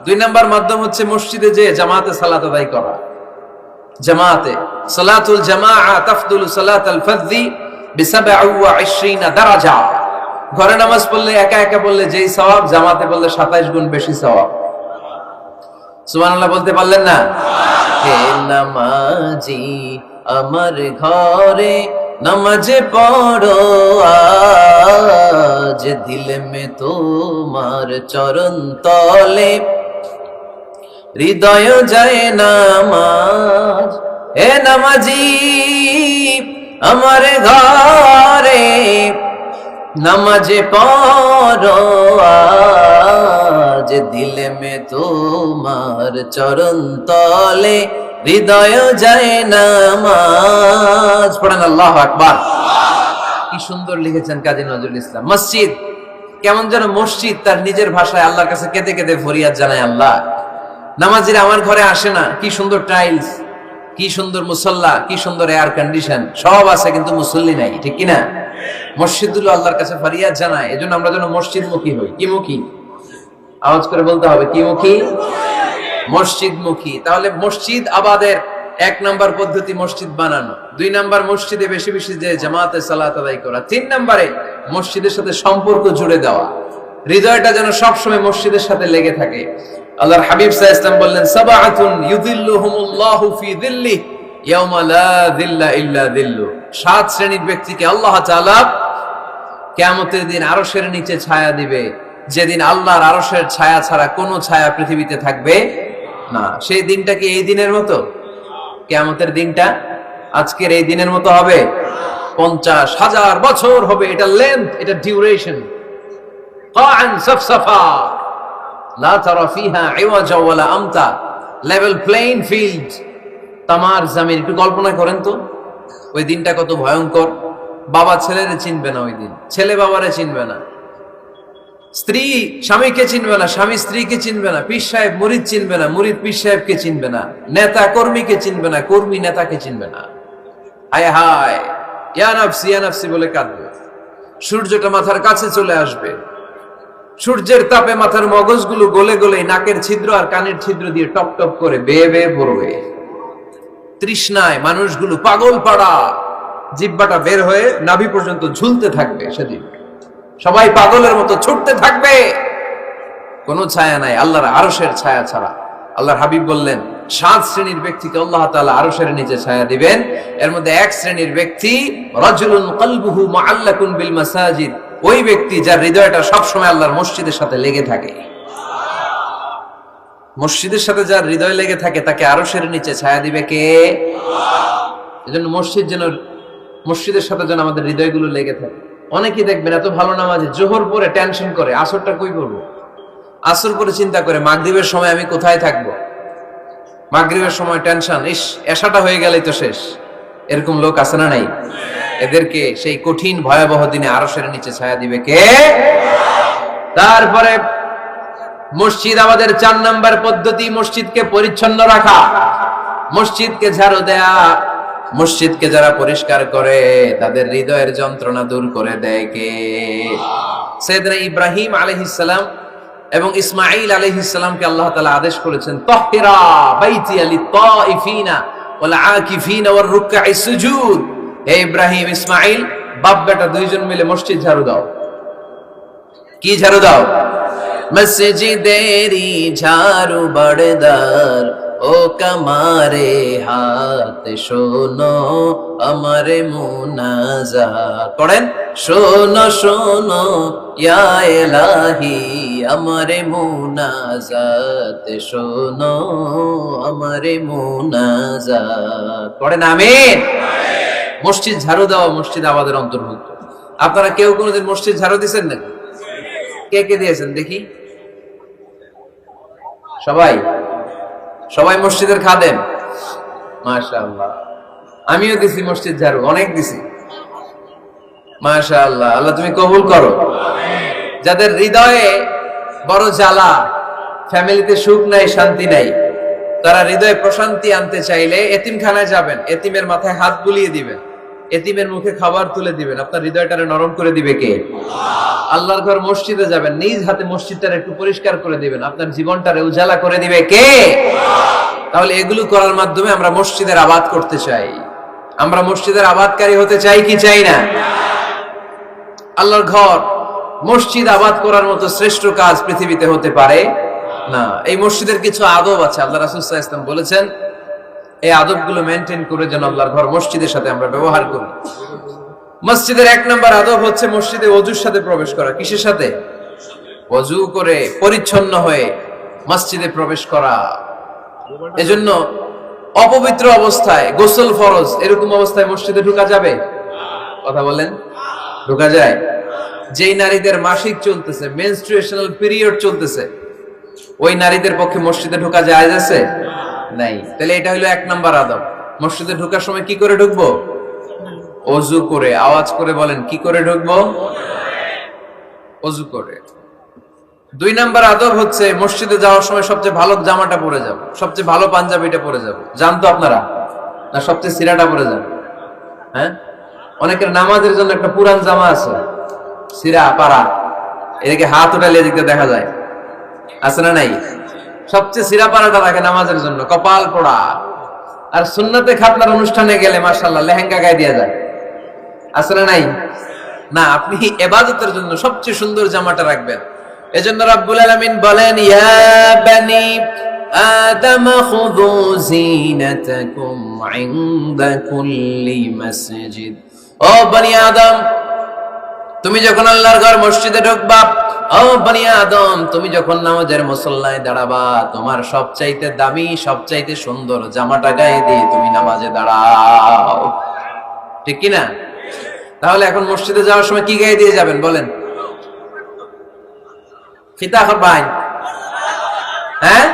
দুই নাম্বার মাধ্যম হচ্ছে মসজিদে যে জামাতে সালাত আদায় করা। জামাতে সালাতুল জামাআ তাফদুলু সালাতাল ফাযযি বি27 দারাজা। ঘরে নামাজ পড়লে একা একা পড়লে যেই সওয়াব, জামাতে পড়লে 27 গুণ বেশি সওয়াব। সুবহানাল্লাহ বলতে পারলেন না? হে নামাজি আমার ঘরে নামাজে পড়ো আজ, দিল মে তোমার চরণ তলে হৃদয় যায় নামাজ। হে নামাজি আমার ঘরে নামাজে পড়ো আজ, দিল মে তোমার চরণ তলে হৃদয় যায় নামাজ। পড়েন আল্লাহু আকবার। কি সুন্দর লিখেছেন কাজী নজরুল ইসলাম। মসজিদ কেমন যেন মসজিদ তার নিজের ভাষায় আল্লাহর কাছে কেঁদে কেঁদে ফরিয়াদ জানায়, আল্লাহ নামাজিরা আমার ঘরে আসে না, কি সুন্দর টাইলস, কি সুন্দর মুসল্লা, কি সুন্দর এয়ার কন্ডিশন, সব আছে কিন্তু মুসল্লি নাই, ঠিক কিনা? মসজিদগুলো আল্লাহর কাছে ফরিয়াদ জানায়। এজন্য আমরা যেন মসজিদমুখী হই। কি মুখী? আওয়াজ করে বলতে হবে, কি মুখী? মসজিদমুখী। তাহলে মসজিদ আবাদের এক নাম্বার পদ্ধতি মসজিদ বানানো, দুই নাম্বার মসজিদে বেশি বেশি যে জামাতে সালাত আদায় করা, তিন নাম্বারে মসজিদের সাথে সম্পর্ক জুড়ে দেওয়া, হৃদয়টা যেন সবসময় মসজিদের সাথে লেগে থাকে। আল্লাহর হাবিব সাল্লাল্লাহু আলাইহি ওয়াসাল্লাম বললেন, সাবআতুন ইউযিল্লুহুমুল্লাহু ফি যিল্লিহি ইয়াওমা লা যিল্লা ইল্লা যিল্লু। 7 শ্রেণীর ব্যক্তিকে আল্লাহ তাআলা কিয়ামতের দিন আরশের নিচে ছায়া দিবে, যেদিন আল্লাহর আরশের ছায়া ছাড়া কোনো ছায়া পৃথিবীতে থাকবে না। সেই দিনটা কি এই দিনের মতো? কিয়ামতের দিনটা আজকের এই দিনের মতো হবে? 50,000 বছর হবে। এটা লেন্থ, এটা ডিউরেশন। কাআন সাফসাফা লা তারা ফিহা ইওয়াজা ওয়ালা আমতা, লেভেল প্লেইং ফিল্ড, তামার জমিন। একটু কল্পনা করেন তো ওই দিনটা কত ভয়ঙ্কর। বাবা ছেলেরে চিনবে না ওই দিন, ছেলে বাবারে চিনবে না, স্ত্রী স্বামীকে চিনবে না, স্বামী স্ত্রীকে চিনবে না, পীর সাহেব মুরিদ চিনবে না, মুরিদ পীর সাহেবকে চিনবে না, নেতা কর্মীকে চিনবে না, কর্মী নেতাকে চিনবে না। হায় হায়, ইয়া নাফসি ইয়া নাফসি বলে কাঁদবে। সূর্যটা মাথার কাছে চলে আসবে, সূর্যের তাপে মাথার মগজগুলো গলে গলে নাকের ছিদ্র আর কানের ছিদ্র দিয়ে টপ টপ করে বেয়ে বেয়ে পড়বে। তৃষ্ণায় মানুষগুলো পাগল পাড়া, জিহ্বাটা বের হয়ে নাভি পর্যন্ত ঝুলতে থাকবে। সেদিন সবাই পাগলের মতো ছুটতে থাকবে, কোনো ছায়া নাই আল্লাহর আরশের ছায়া ছাড়া। আল্লাহর হাবিব বললেন, 7 শ্রেণীর ব্যক্তিকে আল্লাহ তাআলা আরশের নিচে ছায়া দিবেন। এর মধ্যে এক শ্রেণীর ব্যক্তি রাজুলুন কলবুহু মুআল্লাকুন বিল মাসাজিদ, ওই ব্যক্তি যার হৃদয়টা সবসময় আল্লাহর মসজিদের সাথে লেগে থাকে। মসজিদের সাথে যার হৃদয় লেগে থাকে তাকে আরশের নিচে ছায়া দিবে কে? আল্লাহ। এজন্য মসজিদের সাথে যেন আমাদের হৃদয়গুলো লেগে থাকে। অনেকেই দেখবেন এত ভালো নামাজি, জোহর পরে টেনশন করে আসরটা কই করবো, আসর পরে চিন্তা করে মাগরিবের সময় আমি কোথায় থাকবো, মাগরিবের সময় টেনশন, ইস এশাটা হয়ে গেলেই তো শেষ। এরকম লোক আছে না নাই? এদেরকে সেই কঠিন ভয়াবহ দিনে আরশের নিচে ছায়া দিবে কে? তারপরে মসজিদ আমাদের 4 নাম্বার পদ্ধতি, মসজিদকে পরিচ্ছন্ন রাখা, মসজিদকে ঝাড়ু দেয়া। মসজিদকে যারা পরিষ্কার করে তাদের হৃদয়ের যন্ত্রণা দূর করে দেয় কে? সাইয়েদনা ইব্রাহিম আলাইহিস সালাম এবং ইসমাঈল আলাইহিস সালামকে আল্লাহ তাআলা আদেশ করেছেন, তাহহিরা বাইতিয়া লিত-তাইফিনা ওয়াল আকিফিনা ওয়ার রুকআইস সুজুদ। হে ইব্রাহিম ইসমাঈল, বাপ বেটা দুইজন মিলে মসজিদ ঝাড়ু দাও। কি ঝাড়ু দাও? মসজিদেরি ঝাড়ু বড়দার, ও কামারে হাত শোনো আমারে মুনাজাত। পড়েন, শোনো শোনো ইয়া ইলাহি আমারে মুনাজাত, শোনো আমারে মুনাজাত। পড়েন আমিন। মসজিদ ঝাড়ু দেওয়া মসজিদ আমাদের অন্তর্ভুক্ত। আপনারা কেউ কোনোদিন মসজিদ ঝাড়ু দিয়েছেন নাকি? কে কে দিয়েছেন দেখি? সবাই মসজিদের খাদেম? মাশাআল্লাহ। আমিও দিছি মসজিদ ঝাড়ু, অনেক দিছি। মাশাআল্লাহ, আল্লাহ তুমি কবুল করো। যাদের হৃদয়ে বড় জ্বালা, ফ্যামিলিতে সুখ নাই, শান্তি নাই, তারা হৃদয়ে প্রশান্তি আনতে চাইলে এতিমখানায় যাবেন, এতিমের মাথায় হাত বুলিয়ে দিবেন, এতিমের মুখে খাবার তুলে দিবেন, আপনার হৃদয়টারে নরম করে দিবে কে? আল্লাহর ঘর মসজিদে যাবেন, নিজ হাতে মসজিদটারে একটু পরিষ্কার করে দিবেন, আপনার জীবনটারে উজালা করে দিবে কে? তাহলে এগুলো করার মাধ্যমে আমরা মসজিদের আবাদ করতে চাই। আমরা মসজিদের আবাদকারী হতে চাই কি চাই না? আল্লাহর ঘর মসজিদ আবাদ করার মতো শ্রেষ্ঠ কাজ পৃথিবীতে হতে পারে না। এই মসজিদের কিছু আদব আছে, আল্লাহ রাসূল সাল্লাল্লাহু আলাইহি ওয়াসাল্লাম বলেছেন এই আদবগুলো মেনটেন করে যেন আল্লাহর ঘর মসজিদের সাথে আমরা ব্যবহার করি। মসজিদের 1 নম্বর আদব হচ্ছে মসজিদে ওযুর সাথে প্রবেশ করা। কিসের সাথে? ওযু করে পরিচ্ছন্ন হয়ে মসজিদে প্রবেশ করা। এজন্য অপবিত্র অবস্থায় গোসল ফরজ, এরকম অবস্থায় মসজিদে ঢোকা যাবে? কথা বলেন, ঢোকা যায়? যেই নারীদের মাসিক চলতেছে, মেনস্ট্রুয়েশনাল পিরিয়ড চলতেছে, ওই নারীদের পক্ষে মসজিদে ঢোকা জায়েজ আছে? নাই। তাহলে এটা হলো 1 নম্বর আদব। মসজিদে ঢোকার সময় কি করে ঢুকবো? ওযু করে। আওয়াজ করে বলেন, কি করে ঢুকবো? ওযু করে। 2 নম্বর আদব হচ্ছে মসজিদে যাওয়ার সময় সবচেয়ে ভালো জামাটা পরে যাব, সবচেয়ে ভালো পাঞ্জাবিটা পরে যাব। জানতো আপনারা? না সবচেয়ে সিরাটা পরে যান? হ্যাঁ, অনেকের নামাজের জন্য একটা পুরান জামা আছে, সিরা পাড়া, এদিকে হাত উঠালে এদিকে দেখা যায়, আছে না নাই? সবচেয়ে সিরা পাড়াটা রাখে নামাজের জন্য, কপাল পোড়া। আর সুন্নতে খাতনার অনুষ্ঠানে গেলে মাশাআল্লাহ লেহেঙ্গা গায়ে দেয়া যায়, আছে না নাই? না, আপনি ইবাদতের জন্য সবচেয়ে সুন্দর জামাটা রাখবেন। এজন্য রাব্বুল আলামিন বলেন, ইয়া বানি আদম খুযু যিনাতাকুম ইনদা কুল্লি মাসজিদ। ও বনি আদম, তুমি যখন আল্লাহর ঘর মসজিদে ঢুকবা, ও বনি আদম, তুমি যখন নামাজের মুসল্লায় দাঁড়াবা, তোমার সবচাইতে দামি, সবচাইতে সুন্দর জামাটা গায়ে দিয়ে তুমি নামাজে দাঁড়াও। ঠিক কি না? তাহলে এখন মসজিদে যাওয়ার সময় কি গায়ে দিয়ে যাবেন বলেন? ফিতা করবাই? হ্যাঁ,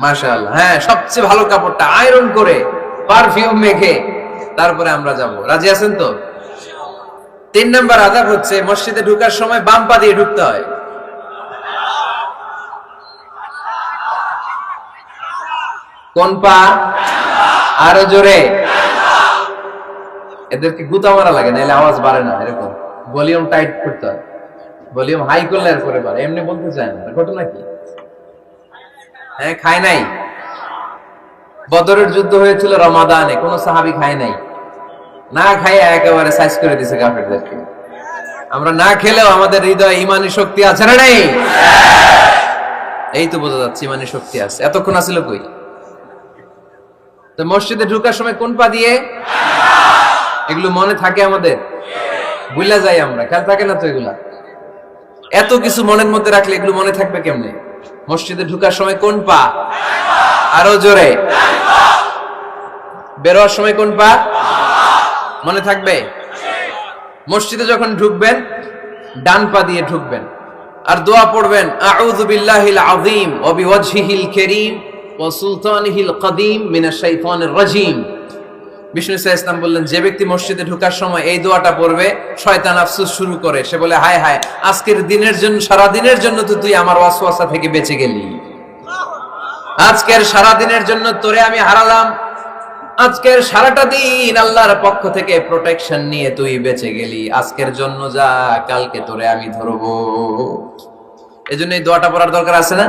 মাশাআল্লাহ। হ্যাঁ, সবচেয়ে ভালো কাপড়টা আয়রন করে পারফিউম মেখে তারপরে আমরা যাব। রাজি আছেন তো? 3 নম্বর আদব হচ্ছে মসজিদে ঢোকার সময় বাম পা দিয়ে ঢুকতে হয়। কোন পা? আরো জোরে। এদেরকে গুতা মারা লাগে, নাহলে আওয়াজ বাড়ে না। এরকম ভলিউম টাইট করতে হয়, ভলিউম হাই করলে আর করে বাড়ে। এমনি বলতে চায় না। ঘটনা কি? হ্যাঁ, খায় নাই। বদরের যুদ্ধ হয়েছিল রমাদানে, কোন সাহাবী খায় নাই, না খাইয়া একেবারে সাইজ করে দিছে কাফেরদেরকে। আমরা না খেলেও আমাদের হৃদয়ে ঈমানি শক্তি আছে না নাই? এই তো বোঝা যাচ্ছে ঈমানি শক্তি আছে। এতক্ষণ আছিল কই? তো মসজিদে ঢোকার সময় কোন পা দিয়ে? এগুলো মনে থাকে আমাদের? ভুলে যাই আমরা, খেয়াল থাকে না তো এগুলা। এত কিছু মনের মধ্যে রাখলে এগুলো মনে থাকবে কেমনে? মসজিদে ঢোকার সময় কোন পা? আরো জোরে। বেরোয়ার সময় কোন পা? মনে থাকবে? মসজিদে যখন ঢুকবেন ডান পা দিয়ে ঢুকবেন, আর দোয়া পড়বেন, আউযু বিল্লাহিল আযীম ওয়া বিওয়াজহিল কারীম ওয়া সুলতানিহিল কদীম মিনাশ শাইতানির রাজীম। বিষ্ণু সাল্লাল্লাহু আলাইহি ওয়াসাল্লাম বললেন, যে ব্যক্তি মসজিদে ঢোকার সময় এই দোয়াটা পড়বে, শয়তান আফসোস শুরু করে। সে বলে, হায় হায়, আজকের দিনের জন্য, সারা দিনের জন্য তো তুই আমার ওয়াসওয়াসা থেকে বেঁচে গেলি। আজকের সারা দিনের জন্য তোরে আমি হারালাম, আজকের সারাটা দিন আল্লাহর পক্ষ থেকে প্রোটেকশন নিয়ে তুই বেঁচে গেলি। আজকের জন্য যা, কালকে তোরে আমি ধরবো। এজন্য এই দোয়াটা পড়ার দরকার আছে না?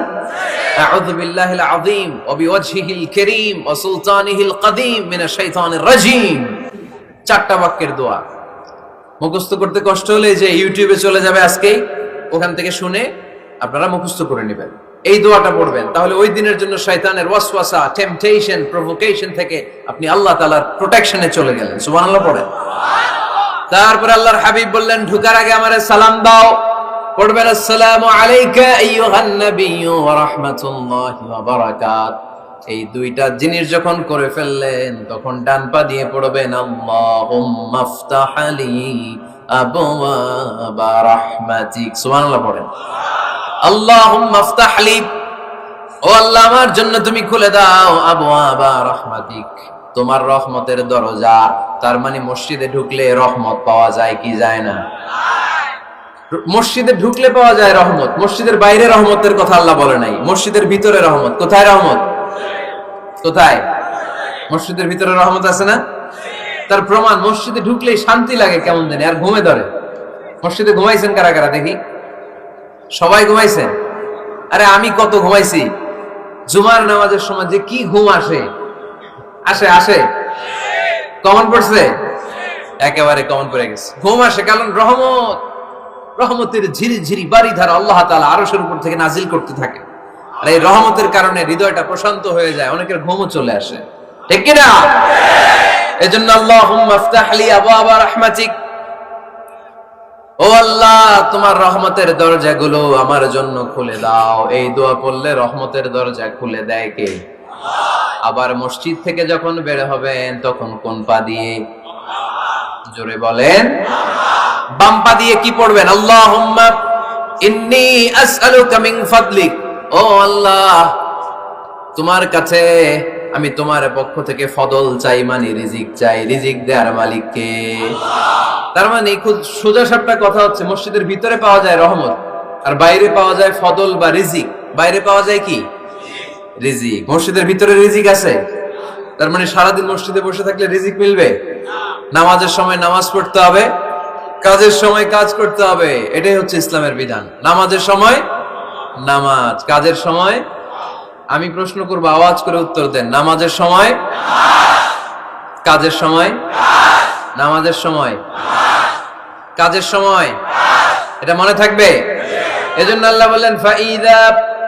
আউযু বিল্লাহিল আযীম ওয়া বিওয়াজহিল কারীম ওয়া সুলতানিহিল কদীম মিনাশ শাইতানির রাজীম। 4টা বাক্যের দোয়া। মুখস্থ করতে কষ্ট হলে যে ইউটিউবে চলে যাবে আজকেই, ওখান থেকে শুনে আপনারা মুখস্থ করে নেবেন। এই দোয়াটা পড়বেন, তাহলে ওই দিনের জন্য শয়তানের ওয়াসওয়াসা, টেম্পটেশন, প্রভোকেশন থেকে আপনি আল্লাহ তাআলার প্রোটেকশনে চলে গেলেন। সুবহানাল্লাহ পড়েন। তারপর আল্লাহর হাবিব বললেন, ঢোকার আগে আমারে সালাম দাও। পড়বেন, আসসালামু আলাইকা আইয়ুহান নাবিয়্যু ওয়া রাহমাতুল্লাহি ওয়া বারাকাত। এই 2টা জিনিস যখন করে ফেললেন, তখন ডান পা দিয়ে পড়বেন, আল্লাহুম্মা ইফতাহ লি আবওয়াবা রাহমাতিক। সুবহানাল্লাহ পড়েন। আল্লাহুম্মা ইফতাহ লি, ও আল্লাহ আমার জন্য তুমি খুলে দাও আবওয়াবা রাহমাতিক, তোমার রহমতের দরজা। তার মানে মসজিদে ঢুকলে রহমত পাওয়া যায় কি যায় না? মসজিদে ঢুকলে পাওয়া যায় রহমত। মসজিদের বাইরে রহমতের কথা আল্লাহ বলে নাই, মসজিদের ভিতরে রহমত। কোথায় রহমত? কোথায়? মসজিদের ভিতরে রহমত আছে না? তার প্রমাণ মসজিদে ঢুকলেই শান্তি লাগে কেমন জানি, আর ঘুমে ধরে। মসজিদে ঘুমাইছেন কারা কারা দেখি? সবাই ঘুমাইছেন? আরে আমি কত ঘুমাইছি। জুমার নামাজের সময় যে কি ঘুম আসে, আসে আসে কমন পড়ছে, একেবারে কমন পড়ে গেছে। ঘুম আসে কারণ রহমতের ঝিরি ঝিরি বাড়ি ধারা আল্লাহ তাআলা আরশের উপর থেকে নাজিল করতে থাকে। আর এই রহমতের কারণে হৃদয়টা প্রশান্ত হয়ে যায়, অনেকের ঘুমও চলে আসে, ঠিক কি না? এজন্য আল্লাহুম্মা ইফতাহ লি আবওয়াবা রাহমাতিক, ও আল্লাহ তোমার রহমতের দরজাগুলো আমার জন্য খুলে দাও। এই দোয়া করলে রহমতের দরজা খুলে দেয় কে? আবার মসজিদ থেকে যখন বের হবেন তখন কোন পা দিয়ে? জোরে বলেন। বাম পা দিয়ে কি পড়বেন? আল্লাহুম্মা ইন্নী আসআলুকা মিন ফাদলিক, ও আল্লাহ তোমার কাছে আমি তোমার পক্ষ থেকে ফদল চাই, মানে রিজিক চাই। রিজিক দেওয়ার মালিক কে? তার মানে খুব সোজা সাপটা কথা হচ্ছে, মসজিদের ভিতরে পাওয়া যায় রহমত, আর বাইরে পাওয়া যায় ফদল বা রিজিক। বাইরে পাওয়া যায় কি? রিজিক। মসজিদের ভিতরে রিজিক আছে। তার মানে সারাদিন মসজিদে বসে থাকলে রিজিক মিলবে? নামাজের সময় নামাজ পড়তে হবে, কাজের সময় কাজ করতে হবে। এটাই হচ্ছে ইসলামের বিধান। নামাজের সময় নামাজ, কাজের সময়। আমি প্রশ্ন করবো, আওয়াজ করে উত্তর দেন। নামাজের সময় কাজের সময়, নামাজের সময় কাজের সময়, এটা মনে থাকবে। এজন্য আল্লাহ বললেন ফাইদা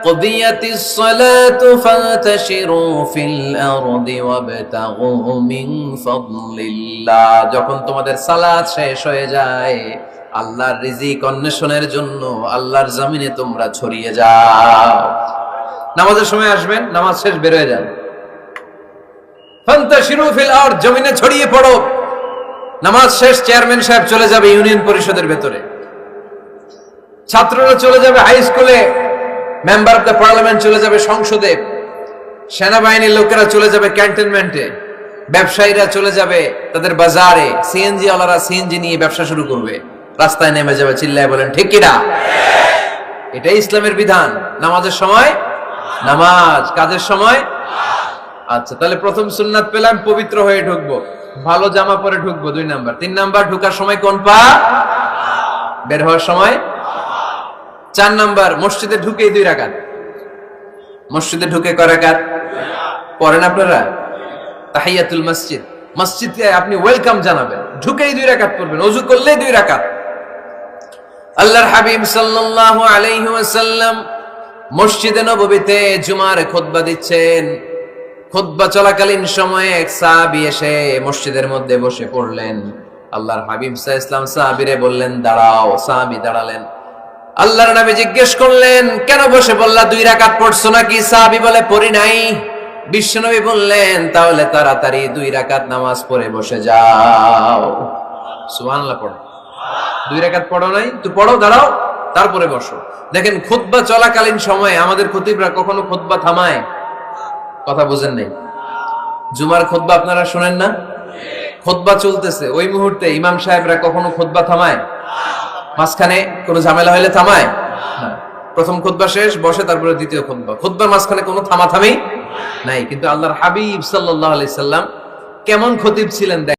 কুদিয়াতিস সালাতু ফান্তাশিরু ফিল আরদি ওয়াবতাগু মিন ফাদলিল্লাহ। যখন তোমাদের সালাত শেষ হয়ে যায়, আল্লাহর রিজিক অন্বেষণের জন্য আল্লাহর জমিনে তোমরা ছড়িয়ে যাও। নামাজের সময় আসবেন, নামাজ শেষ বের হয়ে যান। ফান্তাশিরু ফিল আরদ, জমিনে ছড়িয়ে পড়ো। নামাজ শেষ, চেয়ারম্যান সাহেব চলে যাবে ইউনিয়ন পরিষদের ভেতরে, ছাত্ররা চলে যাবে হাই স্কুলে, মেম্বার অফ দ্য পার্লামেন্ট চলে যাবে সংসদে, সেনাবাহিনীর লোকেরা চলে যাবে ক্যান্টনমেন্টে, ব্যবসায়ীরা চলে যাবে তাদের বাজারে, সিএনজি ওয়ালারা সিএনজি নিয়ে ব্যবসা শুরু করবে, রাস্তায় নেমে যাবে। চিল্লায় বলেন ঠিক কিনা? এটাই ইসলামের বিধান। নামাজের সময় নামাজ, কাজের সময়। আচ্ছা, তাহলে প্রথম সুন্নাত পেলাম, পবিত্র হয়ে ঢুকবো, ভালো জামা পরে ঢুকবো। 2 নাম্বার। 3 নাম্বার, ঢুকার সময় কোন পা? বের হওয়ার সময় 4 নাম্বার, মসজিদে ঢুকে 2 রাকাত। মসজিদে ঢুকে কয় রাকাত পড়েন আপনারা? তাহিয়াতুল মসজিদ, মসজিদে আপনি ওয়েলকাম জানাবেন, ঢুকেই 2 রাকাত পড়বেন, ওযু করলেই 2 রাকাত। আল্লাহর হাবিব সাল্লাল্লাহু আলাইহি ওয়াসাল্লাম মসজিদে নববীতে জুমার খুতবা দিচ্ছেন। খুতবা চলাকালীন সময়ে এক সাহাবী এসে মসজিদের মধ্যে বসে পড়লেন। আল্লাহর হাবিব সাল্লাল্লাহু আলাইহি ওয়াসাল্লাম সাহাবীরে বললেন দাঁড়াও। সাহাবী দাঁড়ালেন। আল্লাহর নবী জিজ্ঞেস করলেন কেন বসে বললা? 2 রাকাত পড়ছো নাকি? সাহাবী বলে পড়ি নাই। বিশ্বনবী বললেন তাহলে তাড়াতাড়ি 2 রাকাত নামাজ পড়ে বসে যাও। সুবহানাল্লাহ পড়ো। 2 রাকাত পড়ো নাই তো পড়ো, দাঁড়াও, তারপরে বসো। দেখেন খুতবা চলাকালীন সময়ে আমাদের খতিবরা কখনো খুতবা থামায়? কথা বুঝেন নাই? জুমার খুতবা আপনারা শুনেন না? খুতবা চলতেছে, ওই মুহূর্তে ইমাম সাহেবরা কখনো খুতবা থামায়? মাঝখানে কোনো ঝামেলা হলে থামায় না। প্রথম খুতবা শেষ, বসে, তারপরে দ্বিতীয় খুতবা। খুতবার মাঝখানে কোনো থামাথামি নাই। কিন্তু আল্লাহর হাবিব সাল্লাল্লাহু আলাইহি সাল্লাম কেমন খতিব ছিলেন